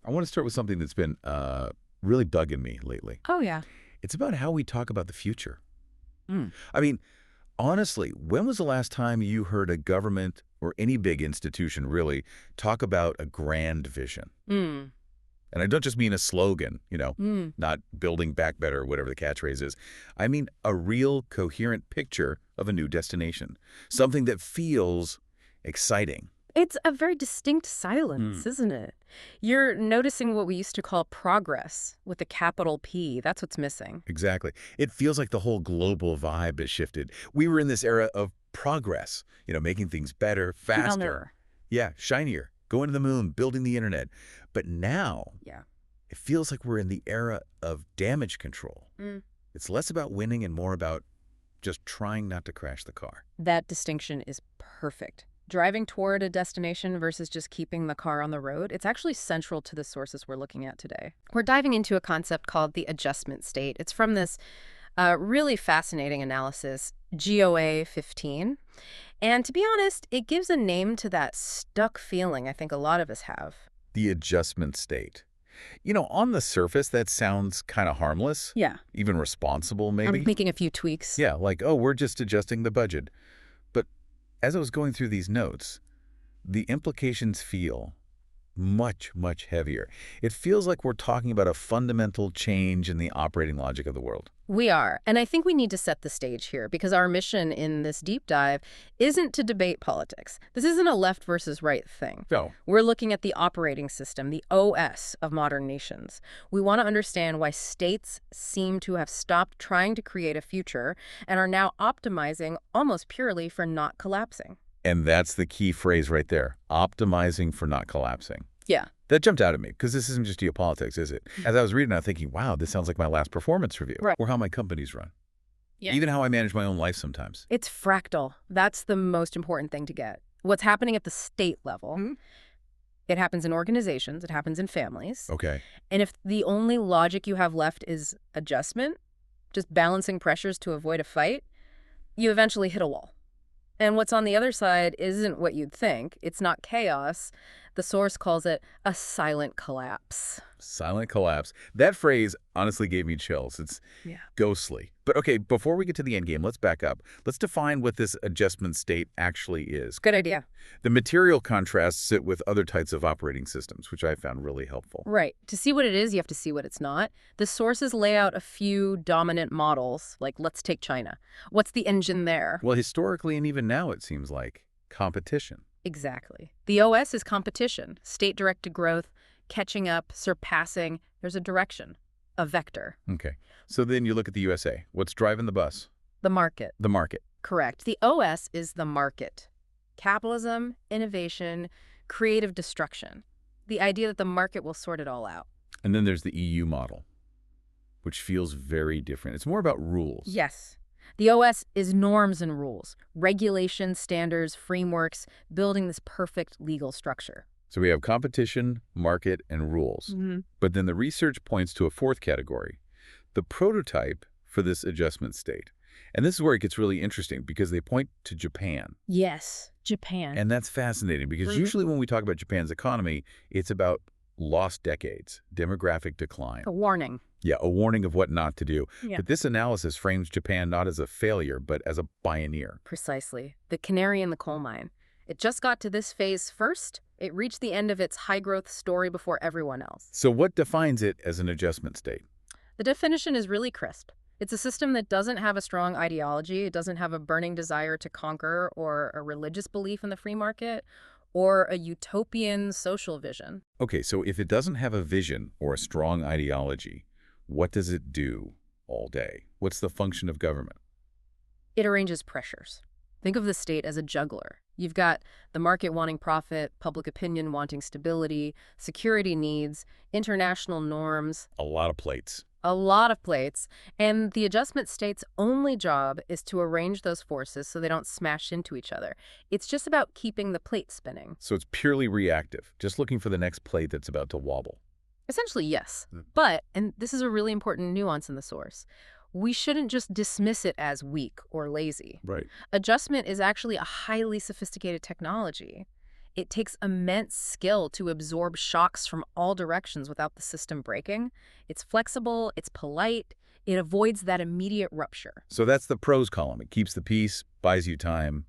I want to start with something that's been really bugging me lately. Oh, yeah. It's about how we talk about the future. Mm. I mean, honestly, when was the last time you heard a government or any big institution really talk about a grand vision? Mm. And I don't just mean a slogan, Mm. not building back better, whatever the catchphrase is. I mean a real coherent picture of a new destination, something that feels exciting. It's a very distinct silence, Hmm. isn't it? You're noticing what we used to call progress with a capital P. That's what's missing. Exactly. It feels like the whole global vibe has shifted. We were in this era of progress, making things better, faster. Counter. Yeah, shinier, going to the moon, building the internet. But now, Yeah. it feels like we're in the era of damage control. Mm. It's less about winning and more about just trying not to crash the car. That distinction is perfect. Driving toward a destination versus just keeping the car on the road, it's actually central to the sources we're looking at today. We're diving into a concept called the adjustment state. It's from this really fascinating analysis, GOA-15. And to be honest, it gives a name to that stuck feeling I think a lot of us have. The adjustment state. On the surface, that sounds kind of harmless, Yeah. even responsible, maybe. I'm making a few tweaks. Yeah, like, oh, we're just adjusting the budget. But as I was going through these notes, the implications feel much, much heavier. It feels like we're talking about a fundamental change in the operating logic of the world. We are. And I think we need to set the stage here because our mission in this deep dive isn't to debate politics. This isn't a left versus right thing. No. We're looking at the operating system, the OS of modern nations. We want to understand why states seem to have stopped trying to create a future and are now optimizing almost purely for not collapsing. And that's the key phrase right there, optimizing for not collapsing. Yeah. That jumped out at me because this isn't just geopolitics, is it? As I was reading, I was thinking, wow, this sounds like my last performance review. Right. Or how my companies run. Yeah. Even how I manage my own life sometimes. It's fractal. That's the most important thing to get. What's happening at the state level, it happens in organizations, it happens in families. Okay. And if the only logic you have left is adjustment, just balancing pressures to avoid a fight, you eventually hit a wall. And what's on the other side isn't what you'd think. It's not chaos. The source calls it a silent collapse. Silent collapse. That phrase honestly gave me chills. It's ghostly. But okay, before we get to the end game, let's back up. Let's define what this adjustment state actually is. Good idea. The material contrasts it with other types of operating systems, which I found really helpful. Right. To see what it is, you have to see what it's not. The sources lay out a few dominant models, like let's take China. What's the engine there? Well, historically and even now, it seems like competition. Exactly. The OS is competition, state-directed growth, catching up, surpassing. There's a direction, a vector. Okay. So then you look at the USA. What's driving the bus? The market. The market. Correct. The OS is the market. Capitalism, innovation, creative destruction. The idea that the market will sort it all out. And then there's the EU model, which feels very different. It's more about rules. Yes. The OS is norms and rules, regulations, standards, frameworks, building this perfect legal structure. So we have competition, market, and rules. But then the research points to a fourth category, the prototype for this adjustment state. And this is where it gets really interesting because they point to Japan. Yes, Japan. And that's fascinating because usually when we talk about Japan's economy, it's about lost decades, demographic decline. A warning. Yeah, a warning of what not to do. Yeah. But this analysis frames Japan not as a failure, but as a pioneer. Precisely. The canary in the coal mine. It just got to this phase first. It reached the end of its high-growth story before everyone else. So what defines it as an adjustment state? The definition is really crisp. It's a system that doesn't have a strong ideology. It doesn't have a burning desire to conquer or a religious belief in the free market or a utopian social vision. Okay, so if it doesn't have a vision or a strong ideology, what does it do all day? What's the function of government? It arranges pressures. Think of the state as a juggler. You've got the market wanting profit, public opinion wanting stability, security needs, international norms. A lot of plates. A lot of plates. And the adjustment state's only job is to arrange those forces so they don't smash into each other. It's just about keeping the plate spinning. So it's purely reactive, just looking for the next plate that's about to wobble. Essentially, yes. But, and this is a really important nuance in the source, we shouldn't just dismiss it as weak or lazy. Right. Adjustment is actually a highly sophisticated technology. It takes immense skill to absorb shocks from all directions without the system breaking. It's flexible, it's polite, it avoids that immediate rupture. So that's the pros column. It keeps the peace, buys you time.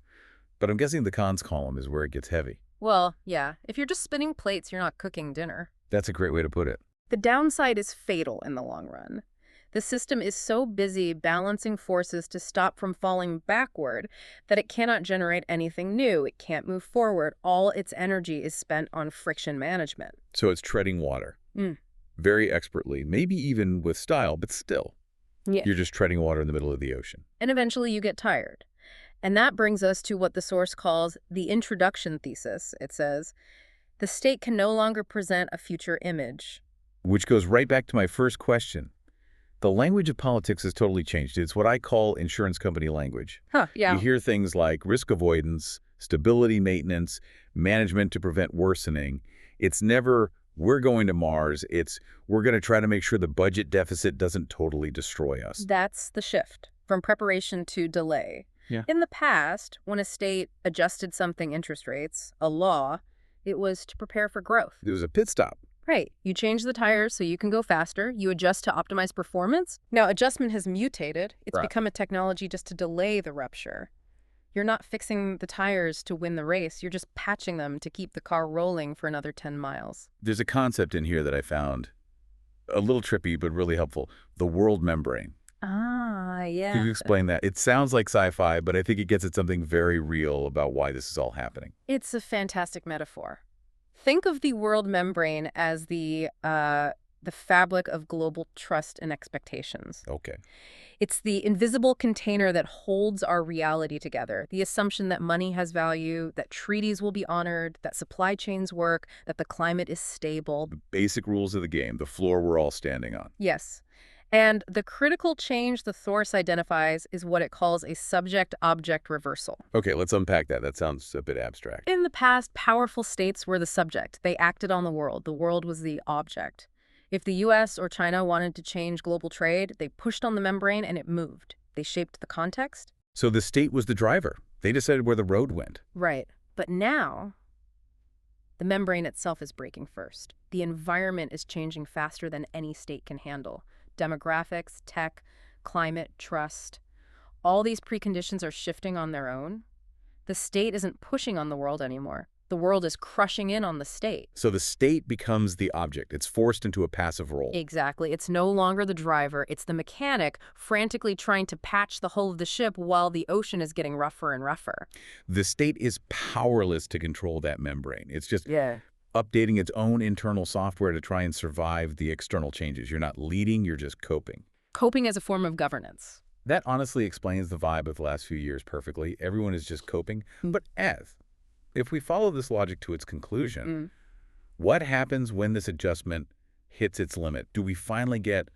But I'm guessing the cons column is where it gets heavy. Well, yeah, if you're just spinning plates, you're not cooking dinner. That's a great way to put it. The downside is fatal in the long run. The system is so busy balancing forces to stop from falling backward that it cannot generate anything new. It can't move forward. All its energy is spent on friction management. So it's treading water. Mm. Very expertly, maybe even with style, but still. Yeah. You're just treading water in the middle of the ocean. And eventually you get tired. And that brings us to what the source calls the introduction thesis. It says, the state can no longer present a future image. Which goes right back to my first question. The language of politics has totally changed. It's what I call insurance company language. Yeah. You hear things like risk avoidance, stability maintenance, management to prevent worsening. It's never, we're going to Mars. It's, we're going to try to make sure the budget deficit doesn't totally destroy us. That's the shift from preparation to delay. Yeah. In the past, when a state adjusted something interest rates, a law, it was to prepare for growth. It was a pit stop. Right. You change the tires so you can go faster. You adjust to optimize performance. Now, adjustment has mutated. It's Right. become a technology just to delay the rupture. You're not fixing the tires to win the race. You're just patching them to keep the car rolling for another 10 miles. There's a concept in here that I found a little trippy but really helpful. The world membrane. Ah, yeah. Can you explain that? It sounds like sci-fi, but I think it gets at something very real about why this is all happening. It's a fantastic metaphor. Think of the world membrane as the fabric of global trust and expectations. Okay. It's the invisible container that holds our reality together. The assumption that money has value, that treaties will be honored, that supply chains work, that the climate is stable. The basic rules of the game, the floor we're all standing on. Yes. And the critical change the source identifies is what it calls a subject-object reversal. Okay, let's unpack that. That sounds a bit abstract. In the past, powerful states were the subject. They acted on the world. The world was the object. If the U.S. or China wanted to change global trade, they pushed on the membrane and it moved. They shaped the context. So the state was the driver. They decided where the road went. Right. But now, the membrane itself is breaking first. The environment is changing faster than any state can handle. Demographics, tech, climate, trust. All these preconditions are shifting on their own. The state isn't pushing on the world anymore. The world is crushing in on the state. So the state becomes the object. It's forced into a passive role. Exactly. It's no longer the driver. It's the mechanic frantically trying to patch the hull of the ship while the ocean is getting rougher and rougher. The state is powerless to control that membrane. It's just Yeah. updating its own internal software to try and survive the external changes. You're not leading, you're just coping. Coping as a form of governance. That honestly explains the vibe of the last few years perfectly. Everyone is just coping. But if we follow this logic to its conclusion, what happens when this adjustment hits its limit? Do we finally get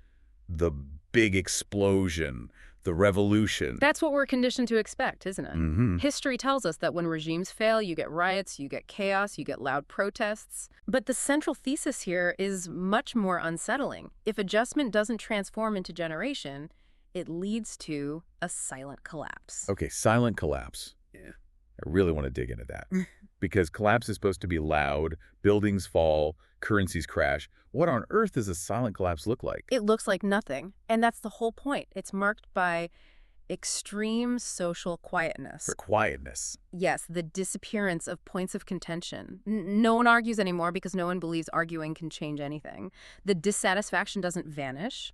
the big explosion, the revolution? That's what we're conditioned to expect, isn't it? Mm-hmm. History tells us that when regimes fail, you get riots, you get chaos, you get loud protests. But the central thesis here is much more unsettling. If adjustment doesn't transform into generation, it leads to a silent collapse. Okay, silent collapse. Yeah. I really want to dig into that. Because collapse is supposed to be loud, buildings fall, currencies crash. What on earth does a silent collapse look like? It looks like nothing, and that's the whole point. It's marked by extreme social quietness. For quietness. Yes, the disappearance of points of contention. No one argues anymore because no one believes arguing can change anything. The dissatisfaction doesn't vanish.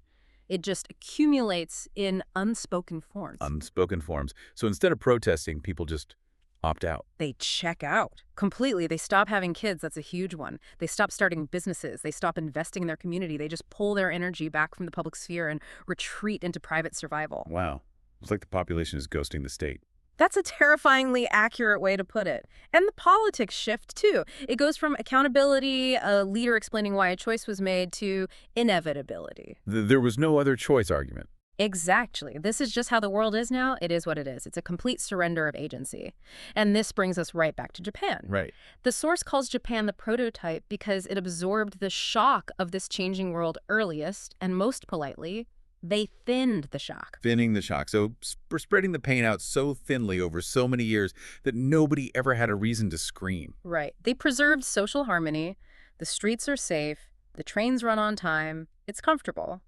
It just accumulates in unspoken forms. Unspoken forms. So instead of protesting, people just opt out. They check out completely. They stop having kids. That's a huge one. They stop starting businesses. They stop investing in their community. They just pull their energy back from the public sphere and retreat into private survival. Wow. It's like the population is ghosting the state. That's a terrifyingly accurate way to put it. And the politics shift, too. It goes from accountability, a leader explaining why a choice was made, to inevitability. There was no other choice argument. Exactly. This is just how the world is now. It is what it is. It's a complete surrender of agency. And this brings us right back to Japan. Right. The source calls Japan the prototype because it absorbed the shock of this changing world earliest and most politely They thinned the shock. Thinning the shock. So we're spreading the pain out so thinly over so many years that nobody ever had a reason to scream. Right. They preserved social harmony. The streets are safe. The trains run on time. It's comfortable.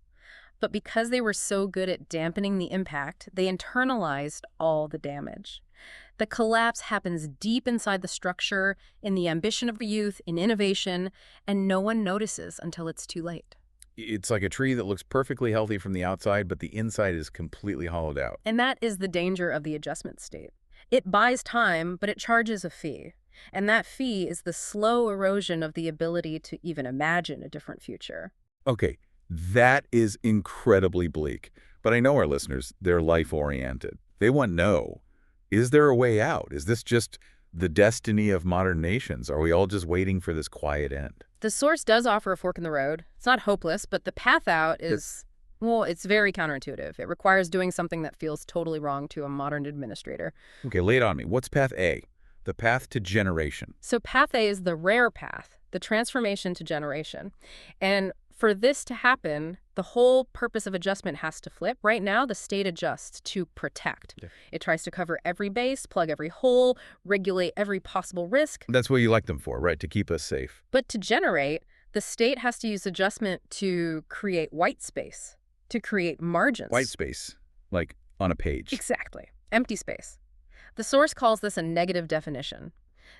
But because they were so good at dampening the impact, they internalized all the damage. The collapse happens deep inside the structure, in the ambition of the youth, in innovation, and no one notices until it's too late. It's like a tree that looks perfectly healthy from the outside, but the inside is completely hollowed out. And that is the danger of the adjustment state. It buys time, but it charges a fee. And that fee is the slow erosion of the ability to even imagine a different future. Okay, that is incredibly bleak. But I know our listeners, they're life-oriented. They want to know, is there a way out? Is this just the destiny of modern nations? Are we all just waiting for this quiet end? The source does offer a fork in the road. It's not hopeless, but the path out is, well, it's very counterintuitive. It requires doing something that feels totally wrong to a modern administrator. Okay, lay it on me. What's path A? The path to generation. So path A is the rare path, the transformation to generation. And for this to happen, the whole purpose of adjustment has to flip. Right now, the state adjusts to protect. Yeah. It tries to cover every base, plug every hole, regulate every possible risk. That's what you like them for, right? To keep us safe. But to generate, the state has to use adjustment to create white space, to create margins. White space, like on a page. Exactly. Empty space. The source calls this a negative definition.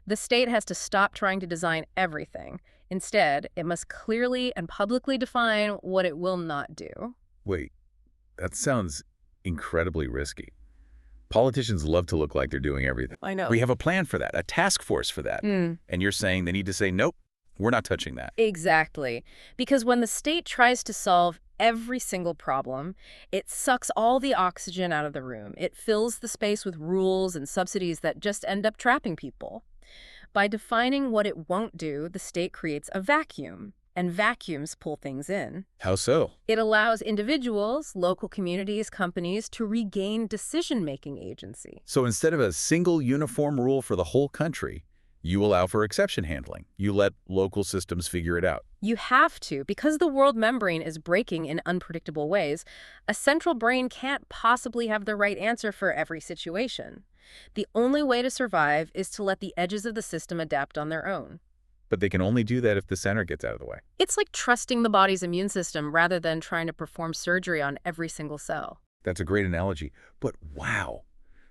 The state has to stop trying to design everything. Instead, it must clearly and publicly define what it will not do. Wait, that sounds incredibly risky. Politicians love to look like they're doing everything. I know. We have a plan for that, a task force for that. And you're saying they need to say, nope, we're not touching that. Exactly. Because when the state tries to solve every single problem, it sucks all the oxygen out of the room. It fills the space with rules and subsidies that just end up trapping people. By defining what it won't do, the state creates a vacuum, and vacuums pull things in. How so? It allows individuals, local communities, companies to regain decision-making agency. So instead of a single uniform rule for the whole country, you allow for exception handling. You let local systems figure it out. You have to, because the world membrane is breaking in unpredictable ways. A central brain can't possibly have the right answer for every situation. The only way to survive is to let the edges of the system adapt on their own. But they can only do that if the center gets out of the way. It's like trusting the body's immune system rather than trying to perform surgery on every single cell. That's a great analogy. But wow,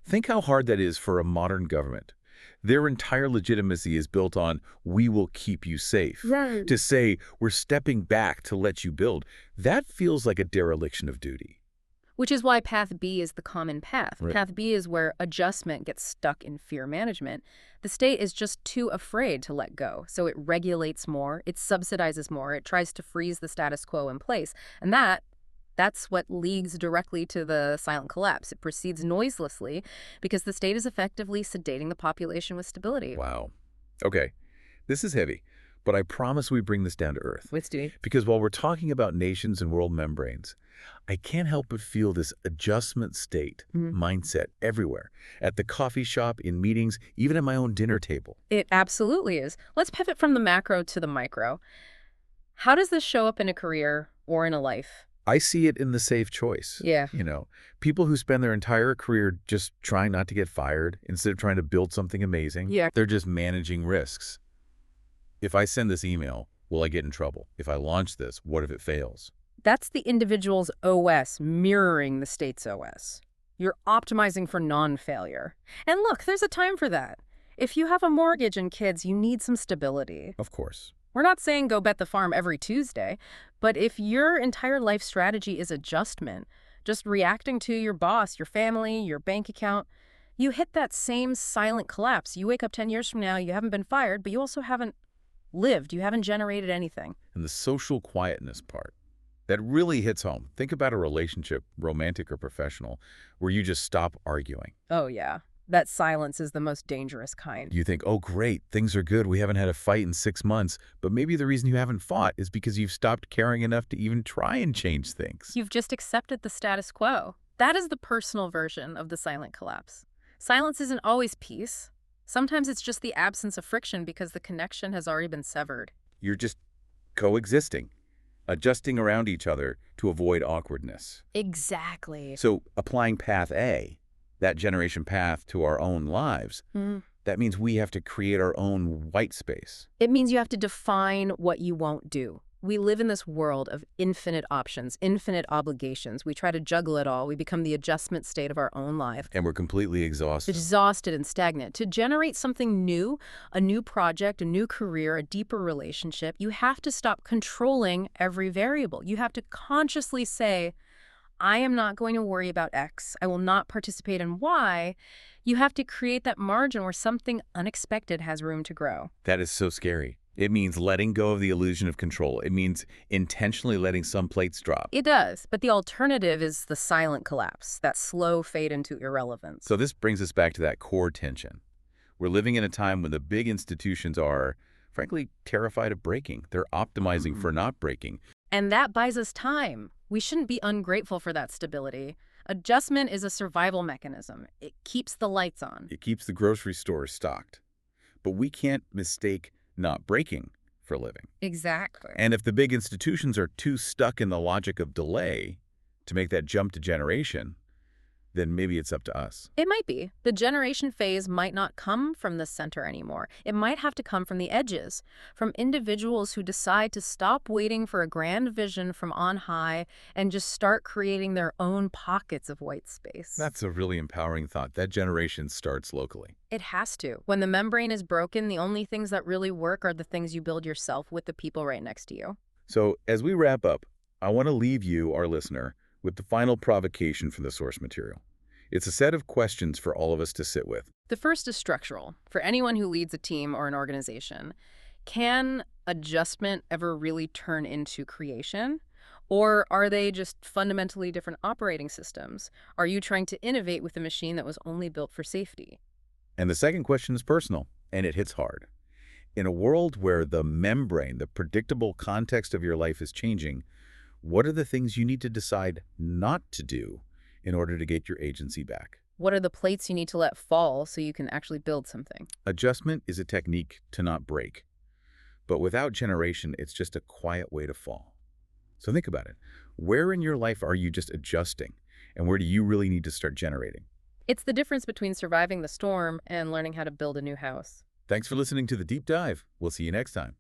think how hard that is for a modern government. Their entire legitimacy is built on, we will keep you safe. Right. To say, we're stepping back to let you build, that feels like a dereliction of duty. Which is why Path B is the common path. Right. Path B is where adjustment gets stuck in fear management. The state is just too afraid to let go, so it regulates more, it subsidizes more, it tries to freeze the status quo in place. And that's what leads directly to the silent collapse. It proceeds noiselessly because the state is effectively sedating the population with stability. Wow. Okay, this is heavy, but I promise we bring this down to earth. Let's do it. Because while we're talking about nations and world membranes, I can't help but feel this adjustment state mindset everywhere. At the coffee shop, in meetings, even at my own dinner table. It absolutely is. Let's pivot from the macro to the micro. How does this show up in a career or in a life? I see it in the safe choice. Yeah. You know, people who spend their entire career just trying not to get fired instead of trying to build something amazing. Yeah. They're just managing risks. If I send this email, will I get in trouble? If I launch this, what if it fails? That's the individual's OS mirroring the state's OS. You're optimizing for non-failure. And look, there's a time for that. If you have a mortgage and kids, you need some stability. Of course. We're not saying go bet the farm every Tuesday, but if your entire life strategy is adjustment, just reacting to your boss, your family, your bank account, you hit that same silent collapse. You wake up 10 years from now, you haven't been fired, but you also haven't lived. You haven't generated anything. And the social quietness part, that really hits home. Think about a relationship, romantic or professional, where you just stop arguing. Oh, yeah. That silence is the most dangerous kind. You think, oh, great, things are good. We haven't had a fight in 6 months. But maybe the reason you haven't fought is because you've stopped caring enough to even try and change things. You've just accepted the status quo. That is the personal version of the silent collapse. Silence isn't always peace. Sometimes it's just the absence of friction because the connection has already been severed. You're just coexisting. adjusting around each other to avoid awkwardness. Exactly. So applying path A, that generation path, to our own lives, that means we have to create our own white space. It means you have to define what you won't do. We live in this world of infinite options, infinite obligations. We try to juggle it all. We become the adjustment state of our own life. And we're completely exhausted. Exhausted and stagnant. To generate something new, a new project, a new career, a deeper relationship, you have to stop controlling every variable. You have to consciously say, I am not going to worry about X. I will not participate in Y. You have to create that margin where something unexpected has room to grow. That is so scary. It means letting go of the illusion of control. It means intentionally letting some plates drop. It does, but the alternative is the silent collapse, that slow fade into irrelevance. So this brings us back to that core tension. We're living in a time when the big institutions are, frankly, terrified of breaking. They're optimizing for not breaking. And that buys us time. We shouldn't be ungrateful for that stability. Adjustment is a survival mechanism. It keeps the lights on. It keeps the grocery store stocked. But we can't mistake not breaking for living. Exactly. And if the big institutions are too stuck in the logic of delay to make that jump to generation, then maybe it's up to us. It might be. The generation phase might not come from the center anymore. It might have to come from the edges, from individuals who decide to stop waiting for a grand vision from on high and just start creating their own pockets of white space. That's a really empowering thought. That generation starts locally. It has to. When the membrane is broken, the only things that really work are the things you build yourself with the people right next to you. So as we wrap up, I want to leave you, our listener, with the final provocation from the source material. It's a set of questions for all of us to sit with. The first is structural. For anyone who leads a team or an organization, can adjustment ever really turn into creation? Or are they just fundamentally different operating systems? Are you trying to innovate with a machine that was only built for safety? And the second question is personal, and it hits hard. In a world where the membrane, the predictable context of your life is changing, what are the things you need to decide not to do in order to get your agency back? What are the plates you need to let fall so you can actually build something? Adjustment is a technique to not break. But without generation, it's just a quiet way to fall. So think about it. Where in your life are you just adjusting? And where do you really need to start generating? It's the difference between surviving the storm and learning how to build a new house. Thanks for listening to The Deep Dive. We'll see you next time.